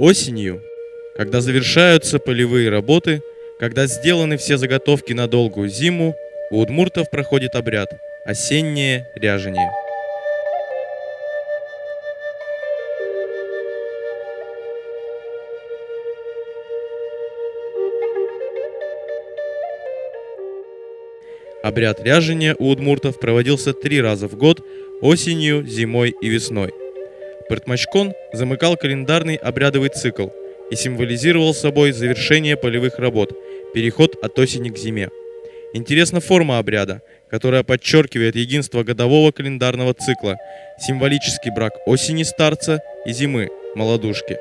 Осенью, когда завершаются полевые работы, когда сделаны все заготовки на долгую зиму, у удмуртов проходит обряд – осеннее ряжение. Обряд ряжения у удмуртов проводился 3 раза в год – осенью, зимой и весной. Пыртмачкон замыкал календарный обрядовый цикл и символизировал собой завершение полевых работ, переход от осени к зиме. Интересна форма обряда, которая подчеркивает единство годового календарного цикла, символический брак осени старца и зимы молодушки.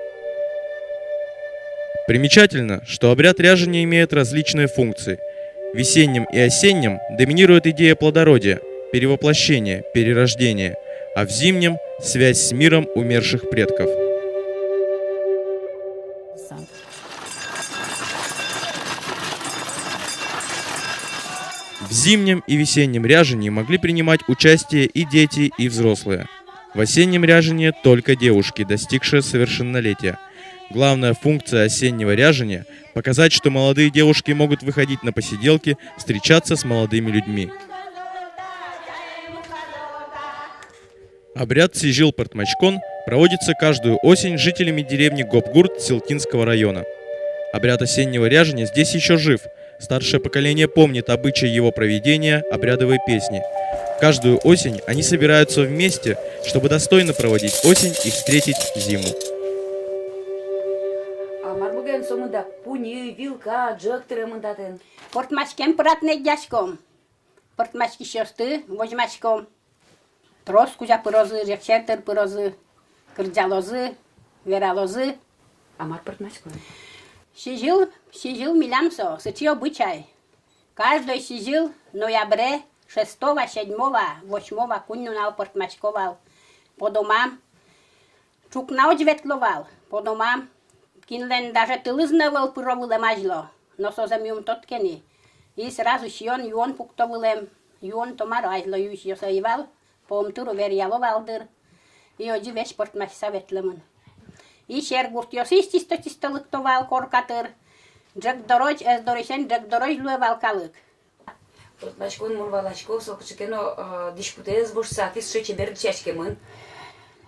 Примечательно, что обряд ряжения имеет различные функции. В весеннем и осеннем доминирует идея плодородия, перевоплощения, перерождения, а в зимнем – связь с миром умерших предков. В зимнем и весеннем ряжении могли принимать участие и дети, и взрослые. В осеннем ряжении только девушки, достигшие совершеннолетия. Главная функция осеннего ряжения – показать, что молодые девушки могут выходить на посиделки, встречаться с молодыми людьми. Обряд Сижил-Пыртмачкон проводится каждую осень жителями деревни Гопгурт Силкинского района. Обряд осеннего ряжения здесь еще жив. Старшее поколение помнит обычай его проведения, обрядовые песни. Каждую осень они собираются вместе, чтобы достойно проводить осень и встретить зиму. Пыртмачкем пыратный дядьком. Пыртмачки шесты, возьмачком. Трос кузя пырозы, речертер пырозы, кырджалозы, вералозы. Амар пыртмачком. Сижил милямсо, сычи обычай. Каждый сижил ноябре 6, 7, 8 куннунал пыртмачковал. По домам чукнау ветловал, по домам кинлен даже тылызнавал пыровылем ажло, но созамьюм тоткени. И сразу шион юон пуктовылем, юон томар ажло юш йосаивал, поумтуру верьяловалдыр. И оди веш пыртмач советлемын. И шергурт йосистистотистолыктовал коркатыр. Джек дорож, эс дорешен джек дорож луевал калык. Пыртмачкон мурвалачко, сокчекено диспутез вож сатис шече берчешкемын.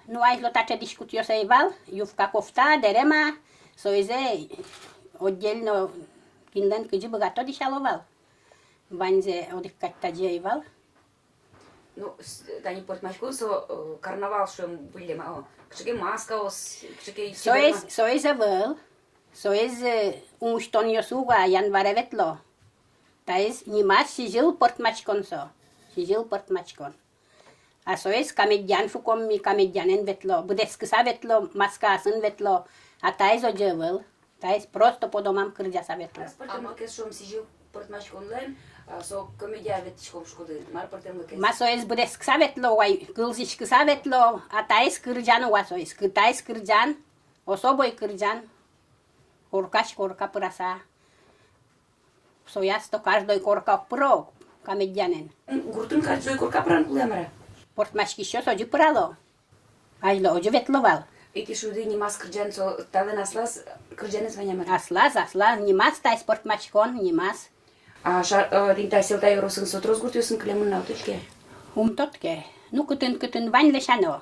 Ну ажло тача дискут йосаивал, ювка кофта, дерема, соизе отдельно кинлен кыжи богато дишаловал. Ванзе одиккатта джейвал. Ну, тани пыртмачкон со карнавал шом булема. Кчеке маска ос, кчеке Соизе вел, соизе умуштон йосуга январе ветло. Таиз нимас сижил пыртмачкон со, сижил пыртмачкон. А соиз камедян шуком ми камедянен ветло, будескыса ветло, маскасын ветло, а таиз оджевел, таиз просто по домам кырджаса ветло. Пыртмакес шом сижил пыртмачкон лен, со комедия ветчком шкоды, мар пыртмакес. Ма соиз будескыса ветло, вай кылзишкыса ветло, а таиз кырджан уа соиз, таиз кырджан, особой кырджан, коркаш корка пыраса. Соясто каждой корка пыро, камедянен. Гуртун каждой корка пран улемре. Портмачки еще соджи пырало. Ажло оджи ветловал. Эти шуды нимас кырджан со тален аслас кырджане званямер. Аслаз, нимас тайс портмачкон, нимас. А ринта селта юросын сотрос гуртусын клемын наутышке. Тотке. Ну кытын вань лешано.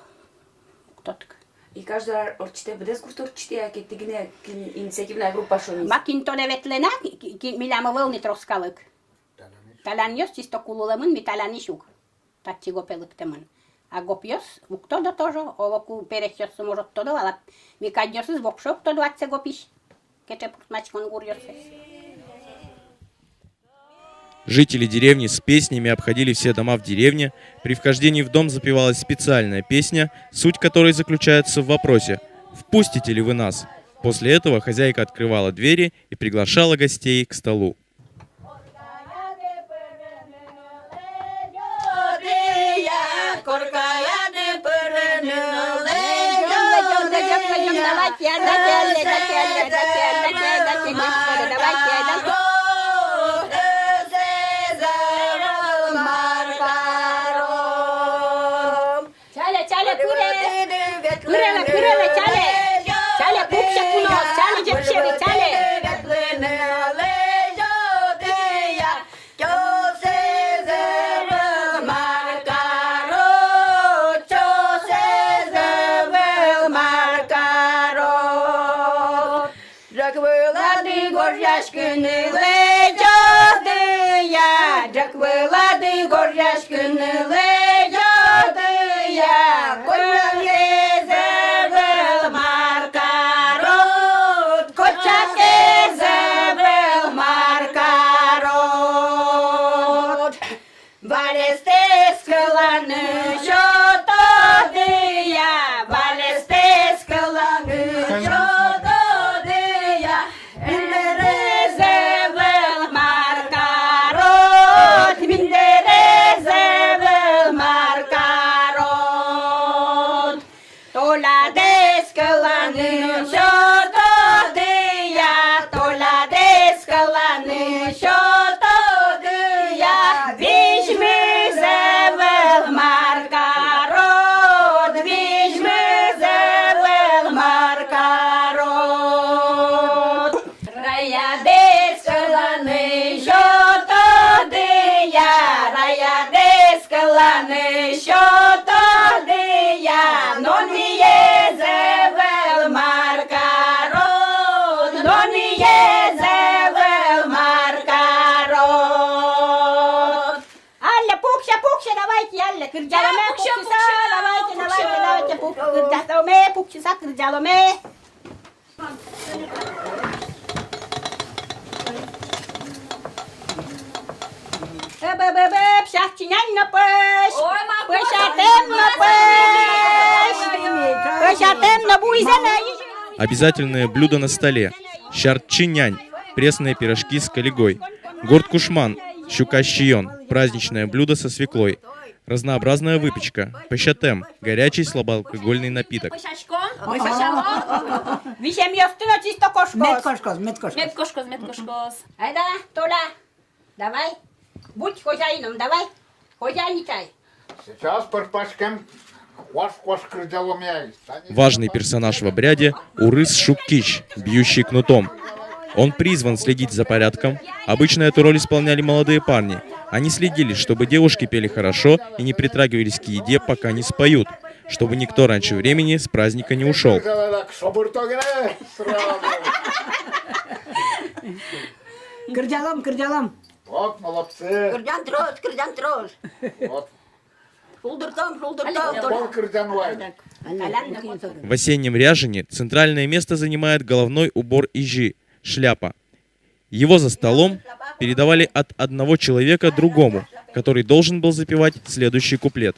Тотк. И каждый орчите бедес гурторчите, а кетигне инициативная группа шони. Макин то ветлена, милямовал не троскалык. Таланьос чисто кулулемын, ми таланишук. Татчи гопелыктемын. А гопьос, уктодо тоже, овоку перехёс может тодо, а ми кадьёсыз вокшок тодо атсе гопиш. Кече пуртмачкон гурьёсес. Жители деревни с песнями обходили все дома в деревне. При вхождении в дом запевалась специальная песня, суть которой заключается в вопросе «Впустите ли вы нас?». После этого хозяйка открывала двери и приглашала гостей к столу. Kurele, chale. Chale, puksa kuno горяшкине лежадия, джаквелады горяшкине лежадия, кочаке зевел маркарот, кочаке зевел маркарот. Valestes kılanı şotodıya, valestes kılanı şotodıya, mindere zevel markarot, mindere zevel markarot. Tolades kılanı şotodıya, tolades kılanı şotodıya, vişmi zevel markarot, vişmi zevel markarot. Rayades kılanı şotodıya, rayades kılanı şotodıya, non viye zevel markarot, non viye zevel markarot. Алля, пукша, пукша, давайте, Алля, кырджаломе, Пукша, пукшиса, пукша, давайте, пукша. давайте, кырджаломе, пукшиса, кырджаломе. Бе-бе-бе-бе, пшахчинянь на пыш, Ой, ма, пышатем на пыш, пышатем на буйзена. Обязательное блюдо на столе. Щарчинянь. Пресные пирожки с калигой. Горд-кушман. Щука-щион. Праздничное блюдо со свеклой. Разнообразная выпечка. Пащатем. Горячий слабоалкогольный напиток. Пышашкон, пышашало. Вишем ёстына чисто кошкос. Медкошкос, медкошкос. Медкошкос, медкошкос. Айда, Толя, давай, будь хозяином, давай, хозяйничай. Сейчас парпачкам кваш крыдаломяй. Важный персонаж в обряде – Урыс Шуккич, бьющий кнутом. Он призван следить за порядком. Обычно эту роль исполняли молодые парни. Они следили, чтобы девушки пели хорошо и не притрагивались к еде, пока не споют, чтобы никто раньше времени с праздника не ушел. Кырджалом, кырджалом. Вот, молодцы. Кырджан трош. Вот, Шулдыртом. пол крыдянвай. В осеннем ряжене центральное место занимает головной убор ижи – шляпа. Его за столом передавали от одного человека другому, который должен был запевать следующий куплет.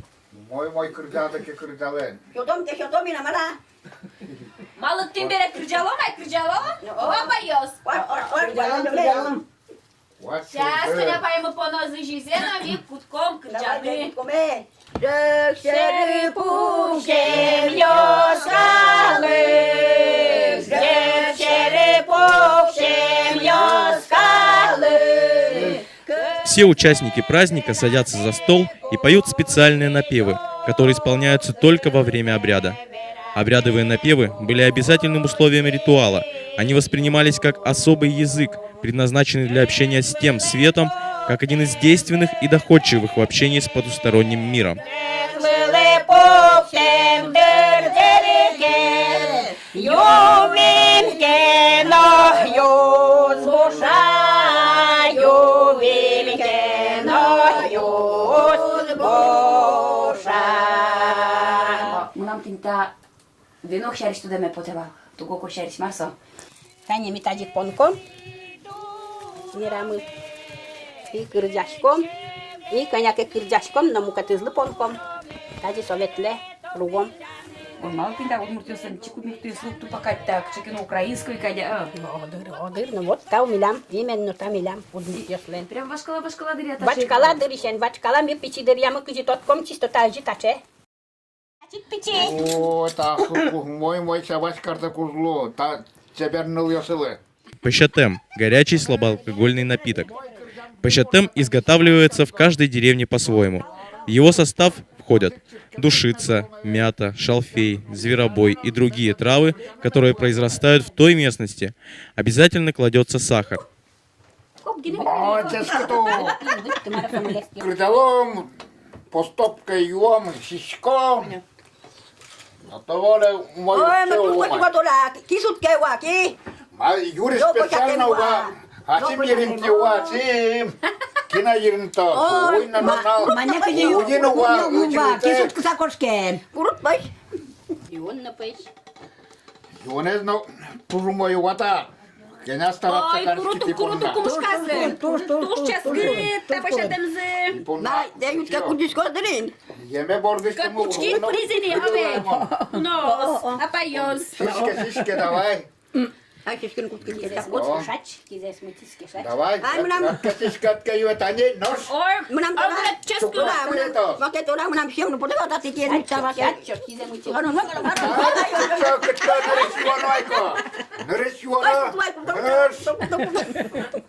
Мой крыдян таки крыдален. Хёдом инамара. Малык тимбере кырджало, май кырджало. Опа, ёс. Кырджалом. Вот, Сейчас сюда. меня пойму по нозу жизеном и кутком кырджалы. Черепушем ёскалы, черепушем ёскалы. Все участники праздника садятся за стол и поют специальные напевы, которые исполняются только во время обряда. Обрядовые напевы были обязательным условием ритуала. Они воспринимались как особый язык, предназначенный для общения с тем светом, как один из действенных и доходчивых в общении с потусторонним миром. Нам тинта вино шариш туда ме потреба. Туго ко шариш марсо. Таня метадик понком, мирамы, и кырджашком, и коняке кырджашком, на мукатызлы понком, тади советле, кругом. Он мало тинта вот муртёсын чику муртёслук тупакать так, чекину украинскую кадя. Одыр, ну вот та умилям, именно та милям, подмутёслен. Прям башкала дыря. Бачкала дыришен, бачкала ми пичи дырямы кыжи тотком чисто тажи таче. Ачит пичи. О, та мой чавач карта кузло. Та теперь ныльёсылы. Пащатем – горячий слабоалкогольный напиток. Пащатем изготавливается в каждой деревне по-своему. В его состав входят душица, мята, шалфей, зверобой и другие травы, которые произрастают в той местности. Обязательно кладется сахар. Отец-то крыдалом, постопкой юом, сиськом. А того мой Ой, ма тут вот ола, кисут кева ки. Юрий специально 아침 이름 띄워 아침. 기나 이름 떠. 오이나 나. Мене каже, Уїну ва, ува, учите. кисут куса кошкен. Курут бай. І он напиш. 이번에 너 부르모이 왔다. 그냥 стараться Ой, каршки куруту типа. кумушказы. Тушчасгы, тапашатымзы. На, дядючка кудись козирин. Yeме borgişte mu? Капучки призини, аве. Нос, апайос. Шишке давай. Ай, шишкен куткин Кізес кисак. мутискешач, кізес мутискешач. Давай. Ай, мынам. Шишке откаю тани нож. Ой, Мынам авре ческу. Чукуна. Ваке тора мынам шем, потом ата тикер митава. Чачо, кізе мутискешач. Ану, ану, ану. Что кто нарисовано айко? Нарисовано.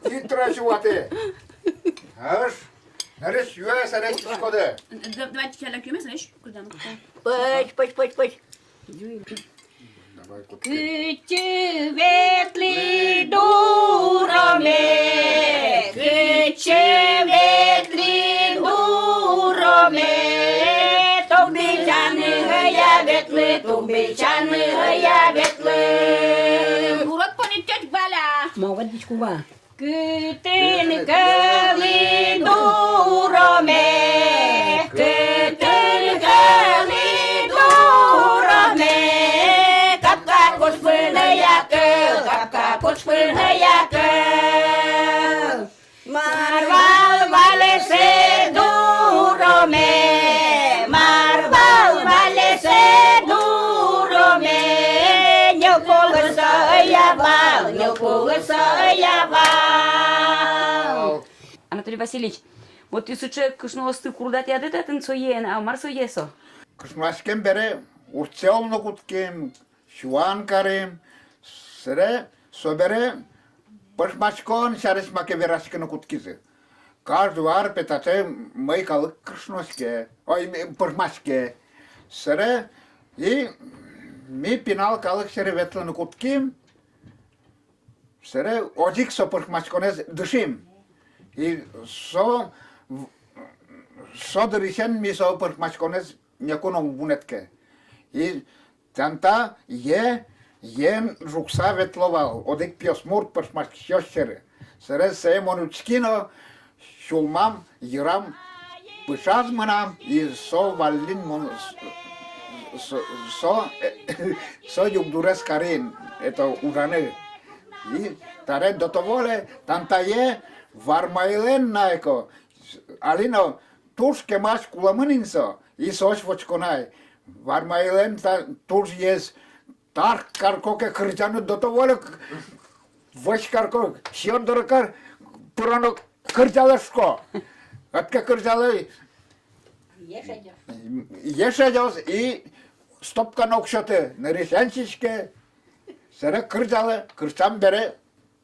Хитро чувате. Аж. Нарисуя саречкоде. Давайте чайла кюме, знаешь, куда мы? Пыш. Давай кот. Küçüvetli durome, küçüvetli durome, Тобичани гаятли, тобичани гаятли. Урод понететь баля. Мова дичкува. Kütin köli durome, kütin köli durome, kapka koşpını yakıl, kapka koşpını yakıl. Marval valese durome, marval valese durome, nyokulusa yaval, nyokulusa yaval. Анатолий Васильевич, вот ты суче кышноосты курдат ядыт атын соен, а мар соесо. Кышмашкен бере урцелно куткем, шуанкарем, сре собере пашмачкон шаришмаке верашкено куткизе. Каждый арпетате мой калык кышноске, ой пашмачке. Сре и ми пинал калык шере ветлено кутким, сре одик со пашмачконез дышим. И со дыришен ми со пашмачконез няконо бунетке. И танта ен рукса ветловал, одек пиосмур пашмачки шошере. Сре се монучкино шулмам йрам пышаз манам и со валлин мон со югдурес карин это уране. И таре дотоволе тантае вармайлен найко. Алино туршке маш куламынинсо и сош вочконай. Вармайлен турш ес тар каркоке кричану дотоволе воч карко шиордоркар пурано кричалешко. Атка кричале ешедос и стопка нокшоте нерешенчишке сера кричале кричам бере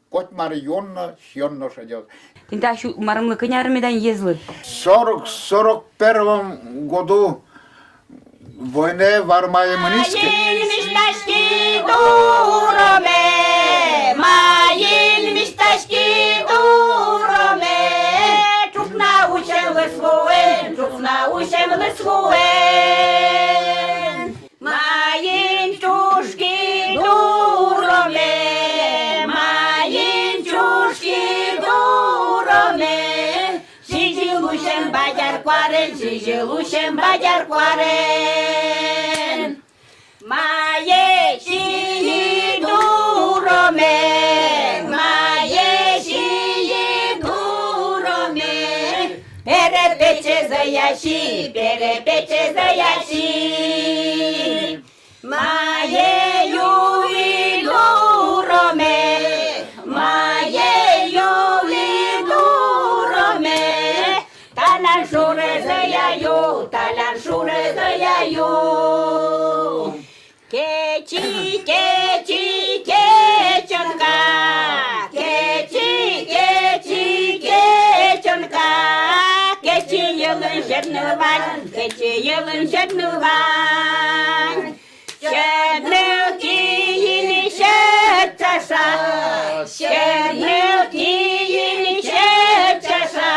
кот марионно шионно шедет. Тинта шу марымлы кынярымедан езлы. В 41 году войне в армии Минске. Маїн містачки дуроме, маїн містачки дуроме, чук научен лисвуен, чук научен лисвуен. Маїн чушки дуроме, маїн чушки дуроме, сижілушен бадяр кварен, сижілушен бадяр кварен. Має сії дуроме, має сії дуроме, перепече заяші, перепече заяші. Має юві дуроме, має юві дуроме, талан шуре заяю, талан шуре заяю. Keçi, keçi, keçonka, keçi, keçi, keçonka, keçi yılın şednıvan, keçi yılın şednıvan. Şednıv ki yini şedçaşa, şednıv ki yini şedçaşa,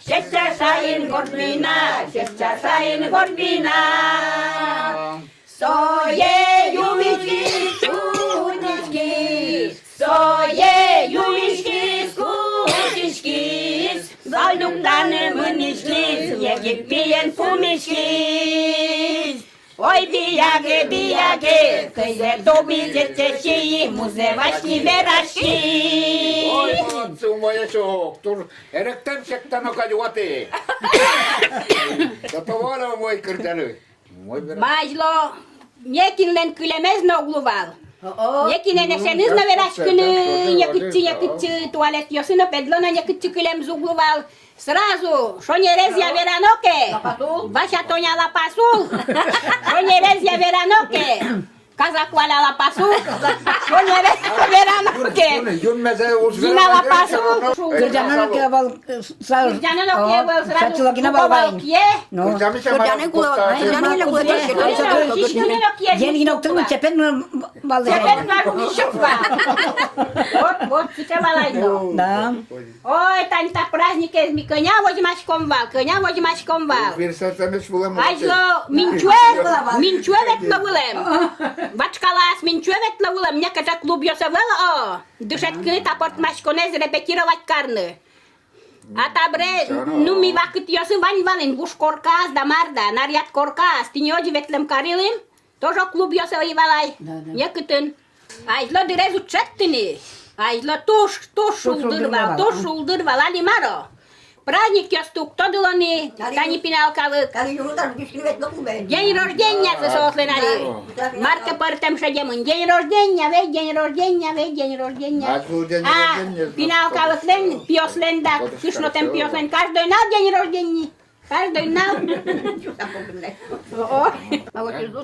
şedçaşa in godlina, şedçaşa in godlina. Soje julički čudnički, soje julički пиен пумишки. Ой, бияге, кызе добидете чьи, музевашки верашки. Ой, молодцу моє чого, тур еректем шектано кадювати. Готовано мой кирдяни. Мой бера. Бажло, некинлен кülемez noğluval. Некинен eseniz no verashkını, yakıtçı tuvalet yosunu pedlona yakıtçı külem zuğluval. Сразу, что не рез я вераноке, ваша тоня лапасул, что не рез я вераноке, казак валя лапасул, что не рез я вераноке, Yun meze uz зина лапасул, Kırcanına ki bal sağ. кырджаны ноке был сразу, Saçılakına шуковал bağlayın. кие, No. Kırcanı Kırcanı kulağına. Kırcanı kulağına. шишкины ноке, Yeni nokta mı çepet mi bal? Теперь могу еще два. Вот, теперь валайно. Да. Ой, тань так праздник ezmi, коня возьмачком вал. Bir seslemiş bulamam. Ajlo, minçue vetlo bulem. Бачкалас, минчue ветла улам, мне кажа клуб йосавела, о, дышать кыт апорт машконез репетировать карны. А табре, ну ми вакыт йосы вань вален, гуш коркас да марда, наряд коркас, ты не оди ветлем карилым, тоже клуб йосавы валай, не кытын. Айзло дырезу четтыны, айзло туш шулдырвал, али маро. Праздник йостук, то дылоны, тани пиналкалык. День рождения засосленали. Марка портем шадемын. День рождения. А, пиналкалыклен, пьослен да, кышнотем пьослен. Каждый нал день рождения. Каждый нал.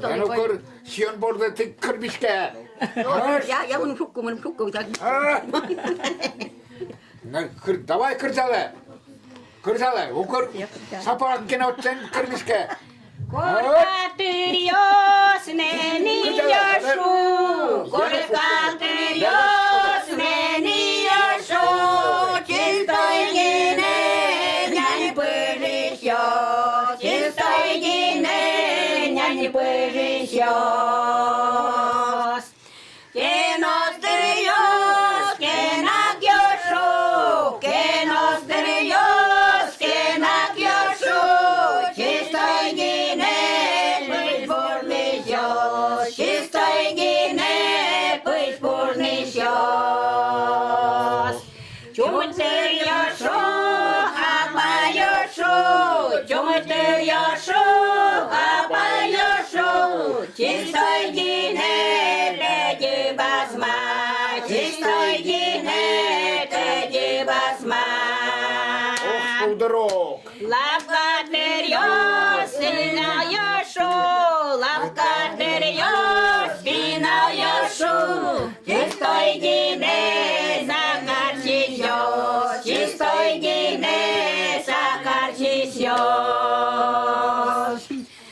Yani kır, şiyon borda tık kırmışke. Ya bunu şukku. Давай кыржалы. Кыржалы, укыр. Сапарат гene отсен кырmışke. Коркатырьёс нени ёшу, коркатырьёс нени ёшу, чистой гине няни пыжищё, чистой гине няни пыжищёс. Кеностырьёс, кенак ёшу, кеностырьёс, кенак ёшу, чистой гине пыть бурнищёс, чистой гине пыть бурнищёс. Чумытыр ёшу, хапа ёшу, чумытыр ёшу, хапа ёшу, чистой гине леди басма, чистой гине леди басма. Дорог. Лавкадырьёс, спинал ёшу, лавкадырьёс, спинал ёшу, чистой гине закарчищёс, чистой гине закарчищёс.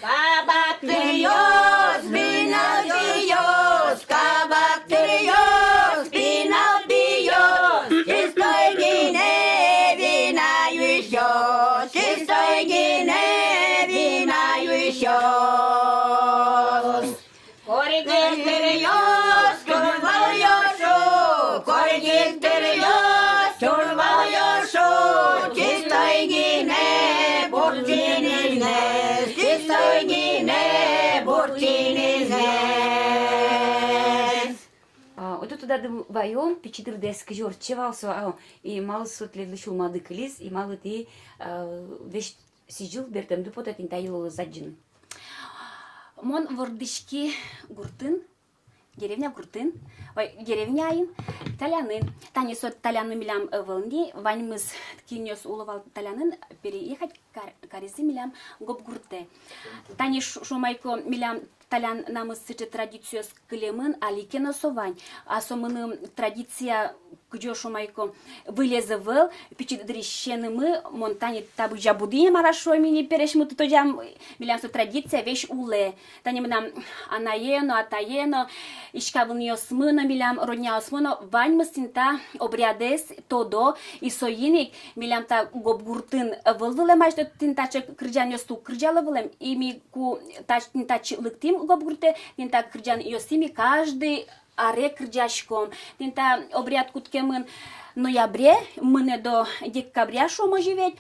Кабактырьёс, спинал ёс, кабактырьёс, спинал ёс, чистой гине винаю ещё, чистой гине винаю ещё. Коригектырьёс, турвал ёшу, коригектырьёс, турвал ёшу, чистой гине бурчинизнес, чистой гине бурчинизнес. Ото туда вайон, пичидыр деск жор чевалсо, и мал сотледлы шулмады кылис, и мал ти веш сижил бертем дупота тинтайыл заджин. Мон вордышки гуртын, деревня Гуртын, деревняйын, талянын. Тани сот талянын милям волни, ваньмыз кинёс уловал талянын, переехать каризы милям Гопгурте. Тани шумайко милям талян намыз сычы традициёс кылемын аликена совань. А сомыны традиция кыжо шумайко вылезы выл, пичи дрищенымы, монтани табы жабудыне марашой мини перешмыты тоджам милям со традиция вещь уле. Тани мынам анаено, атаено, ишкавын осмыно милям родня осмыно, ваньмыз тинта обрядес тодо и соиник милям та Гопгуртын выл-вылем ажды тинтачы кырджан ёсту кырджалы вылем, и ми ку тинтачы лыктим Гопгурте, тинта кырджан ёстими каждый аре кырдяшком. Тинта обряд куткемын ноябре, мыне до декабря шомо живеть.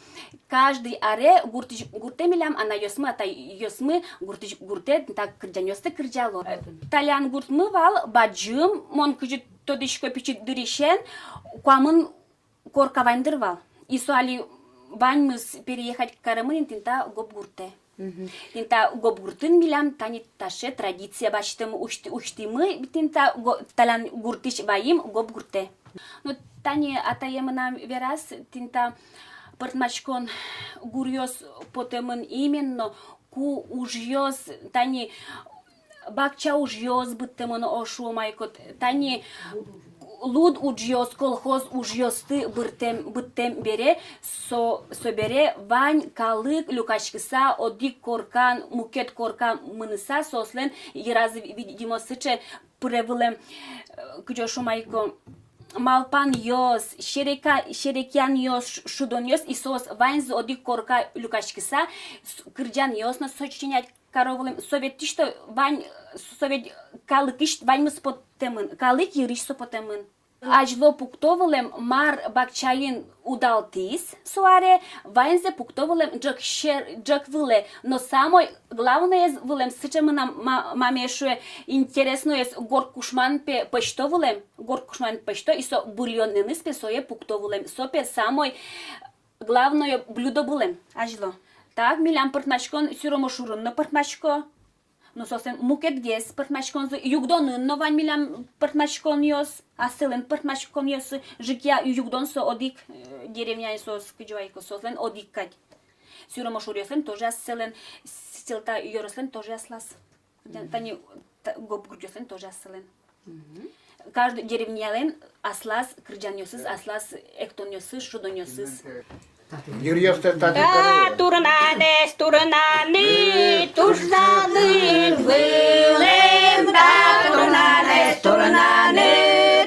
Каждый аре гурте милям, ана йосмы, ата йосмы, гурте, так кырдянёсты кырдяло. Талян гуртмы вал, баджым, мон кыжы тодышко пичит дыришен, куамын корка вайндырвал. И суали ваньмыз переехать к Карамын, тинта гоп гурте. Тинта гоп гуртын милям, тани таше традиция баштым уштимы, тинта талян гуртыш ваим гоп гурте. Ну, тани атаемына верас, тинта пыртмачкон гурьёс потемын именно, ку ужьёс, тани бакча ужьёс быттемын ошу майкот, тани луд ужьёс, колхоз ужьёсты быттем бере, собере вань калык люкачкыса, одик коркан, мукет коркан мыныса, сослен, и раз видимо сыче превылем, кыжошу майко, Малпан йос, шерекян йос, шудон йос, и сос вайнз одик корка люкачкиса, кырджан йос на сочинять коровлем, совет тишто вань, совет калыкиш вань мыс потемын, калык юриш со потемын. Ажло пуктовлем мар бакчалин удалтис, суаре, вайнзе пуктовлем джак выле, но самой главное вылем сычемы нам мамешуе интересно есть горкушман пе почтовлем, горкушман почто, и со бульонный спе сое пуктовлем, сопе самой главное блюдо булем, ажло. Так, милям пыртмачкон сюромошурун на пыртмачко. Ну, совсем мукет гес пыртмачкон югдонын, но вань милям пыртмачкон йос, асылен пыртмачкон йос, жикя югдон со одик деревня сос кыджуайко сослен одик кать. Сюромошур йослен тоже асылен, силта йорослен тоже аслас. Тани гобгурт йослен тоже асылен. Каждый деревнялен аслас, кырджан йосыз, аслас эктон йосыз, шудон йосыз. Yürüyorsun tadı Ta turnanes, tuşlanın vılem, ta turnanes,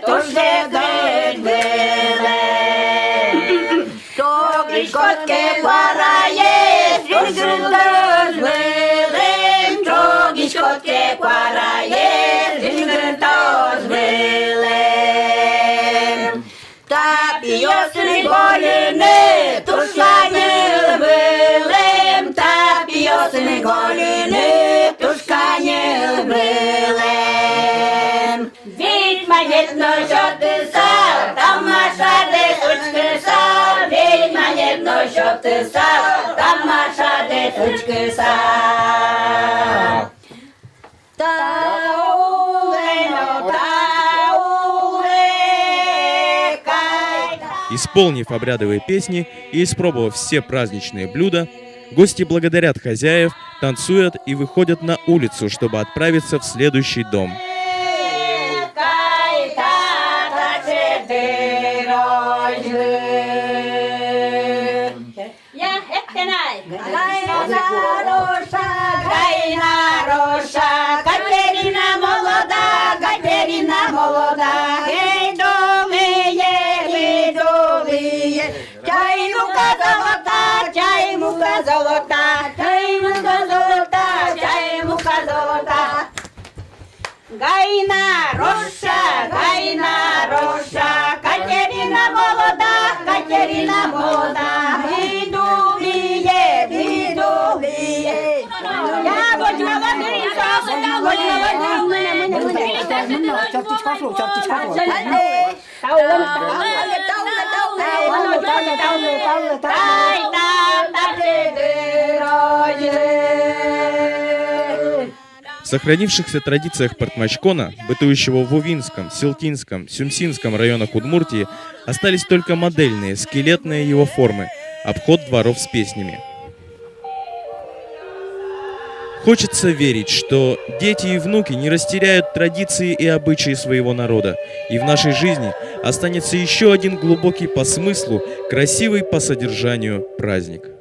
tuşlanın vılem. Çok işkotke parayes, yürgürüz vılem, çok işkotke parayes, yürgürüz vılem. Tapıyorsun golünü, tuşkanı vılem, tapıyorsun golünü, tuşkanı vılem. Ведьма едно что-ты сал, там Маша де сучка сал, ведьма едно что-ты сал, там Маша де сучка сал. Исполнив обрядовые песни и испробовав все праздничные блюда, гости благодарят хозяев, танцуют и выходят на улицу, чтобы отправиться в следующий дом. Гайна Роша, Катерина молода, бідуліє. Я возьму В сохранившихся традициях портмачкона, бытующего в Увинском, Силкинском, Сюмсинском районах Удмуртии, остались только модельные, скелетные его формы, обход дворов с песнями. Хочется верить, что дети и внуки не растеряют традиции и обычаи своего народа, и в нашей жизни останется еще один глубокий по смыслу, красивый по содержанию праздник.